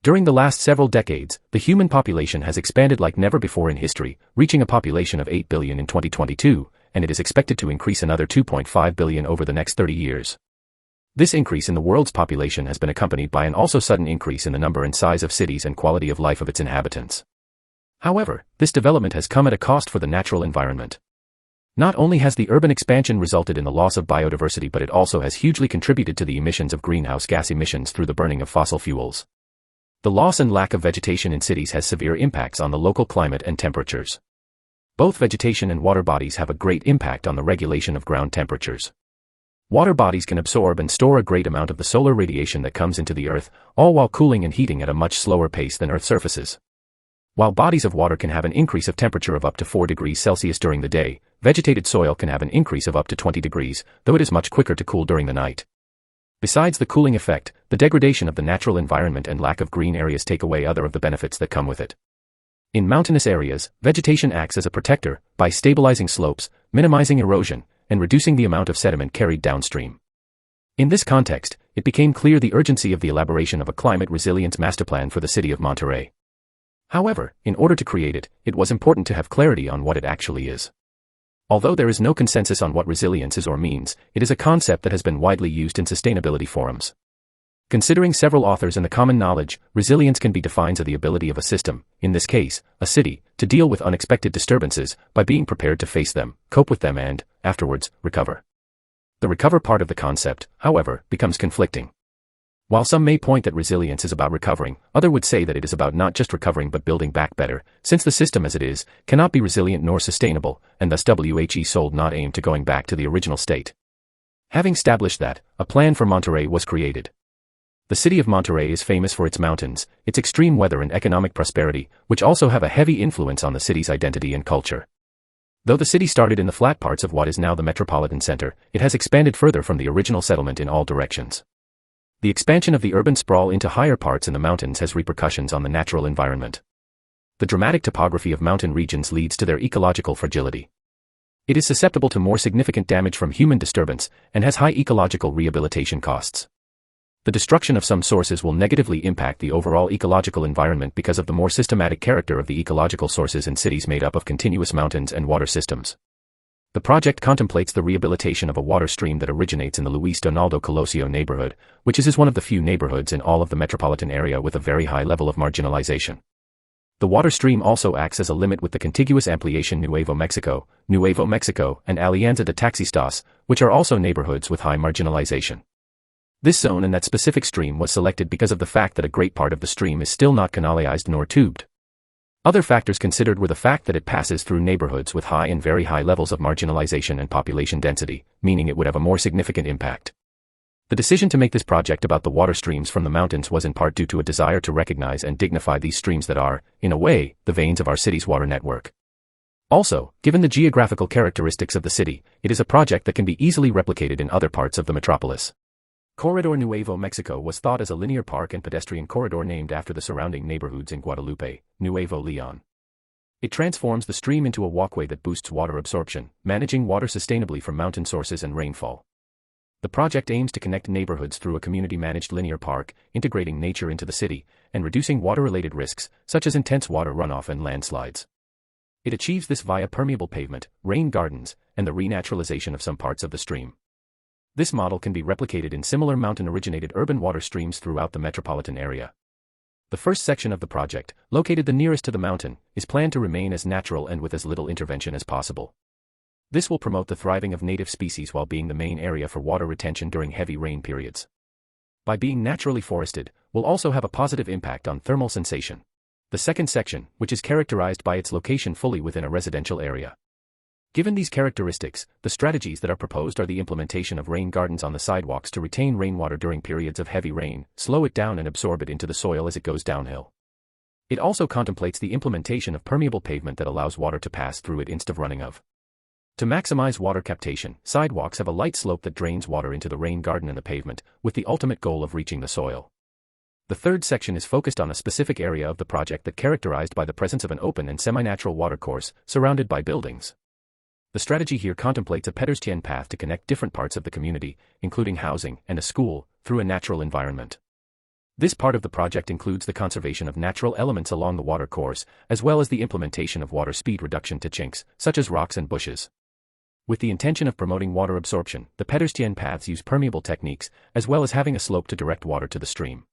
During the last several decades, the human population has expanded like never before in history, reaching a population of 8 billion in 2022, and it is expected to increase another 2.5 billion over the next 30 years. This increase in the world's population has been accompanied by an also sudden increase in the number and size of cities and quality of life of its inhabitants. However, this development has come at a cost for the natural environment. Not only has the urban expansion resulted in the loss of biodiversity, but it also has hugely contributed to the emissions of greenhouse gas emissions through the burning of fossil fuels. The loss and lack of vegetation in cities has severe impacts on the local climate and temperatures. Both vegetation and water bodies have a great impact on the regulation of ground temperatures. Water bodies can absorb and store a great amount of the solar radiation that comes into the earth, all while cooling and heating at a much slower pace than Earth's surfaces. While bodies of water can have an increase of temperature of up to 4 degrees Celsius during the day, vegetated soil can have an increase of up to 20 degrees, though it is much quicker to cool during the night. Besides the cooling effect, the degradation of the natural environment and lack of green areas take away other of the benefits that come with it. In mountainous areas, vegetation acts as a protector by stabilizing slopes, minimizing erosion, and reducing the amount of sediment carried downstream. In this context, it became clear the urgency of the elaboration of a climate resilience masterplan for the city of Monterrey. However, in order to create it, it was important to have clarity on what it actually is. Although there is no consensus on what resilience is or means, it is a concept that has been widely used in sustainability forums. Considering several authors and the common knowledge, resilience can be defined as the ability of a system, in this case, a city, to deal with unexpected disturbances by being prepared to face them, cope with them and, afterwards, recover. The recover part of the concept, however, becomes conflicting. While some may point that resilience is about recovering, others would say that it is about not just recovering but building back better, since the system as it is, cannot be resilient nor sustainable, and thus WHE sold not aim to going back to the original state. Having established that, a plan for Monterrey was created. The city of Monterrey is famous for its mountains, its extreme weather and economic prosperity, which also have a heavy influence on the city's identity and culture. Though the city started in the flat parts of what is now the metropolitan center, it has expanded further from the original settlement in all directions. The expansion of the urban sprawl into higher parts in the mountains has repercussions on the natural environment. The dramatic topography of mountain regions leads to their ecological fragility. It is susceptible to more significant damage from human disturbance, and has high ecological rehabilitation costs. The destruction of some sources will negatively impact the overall ecological environment because of the more systematic character of the ecological sources in cities made up of continuous mountains and water systems. The project contemplates the rehabilitation of a water stream that originates in the Luis Donaldo Colosio neighborhood, which is one of the few neighborhoods in all of the metropolitan area with a very high level of marginalization. The water stream also acts as a limit with the contiguous ampliation Nuevo Mexico, and Alianza de Taxistas, which are also neighborhoods with high marginalization. This zone and that specific stream was selected because of the fact that a great part of the stream is still not canalized nor tubed. Other factors considered were the fact that it passes through neighborhoods with high and very high levels of marginalization and population density, meaning it would have a more significant impact. The decision to make this project about the water streams from the mountains was in part due to a desire to recognize and dignify these streams that are, in a way, the veins of our city's water network. Also, given the geographical characteristics of the city, it is a project that can be easily replicated in other parts of the metropolis. Corredor Nuevo Mexico was thought as a linear park and pedestrian corridor named after the surrounding neighborhoods in Guadalupe, Nuevo León. It transforms the stream into a walkway that boosts water absorption, managing water sustainably from mountain sources and rainfall. The project aims to connect neighborhoods through a community-managed linear park, integrating nature into the city, and reducing water-related risks, such as intense water runoff and landslides. It achieves this via permeable pavement, rain gardens, and the renaturalization of some parts of the stream. This model can be replicated in similar mountain-originated urban water streams throughout the metropolitan area. The first section of the project, located the nearest to the mountain, is planned to remain as natural and with as little intervention as possible. This will promote the thriving of native species while being the main area for water retention during heavy rain periods. By being naturally forested, will also have a positive impact on thermal sensation. The second section, which is characterized by its location fully within a residential area. Given these characteristics, the strategies that are proposed are the implementation of rain gardens on the sidewalks to retain rainwater during periods of heavy rain, slow it down and absorb it into the soil as it goes downhill. It also contemplates the implementation of permeable pavement that allows water to pass through it instead of running off. To maximize water captation, sidewalks have a light slope that drains water into the rain garden and the pavement, with the ultimate goal of reaching the soil. The third section is focused on a specific area of the project that characterized by the presence of an open and semi-natural watercourse, surrounded by buildings. The strategy here contemplates a pedestrian path to connect different parts of the community, including housing and a school, through a natural environment. This part of the project includes the conservation of natural elements along the water course, as well as the implementation of water speed reduction to chinks, such as rocks and bushes. With the intention of promoting water absorption, the pedestrian paths use permeable techniques, as well as having a slope to direct water to the stream.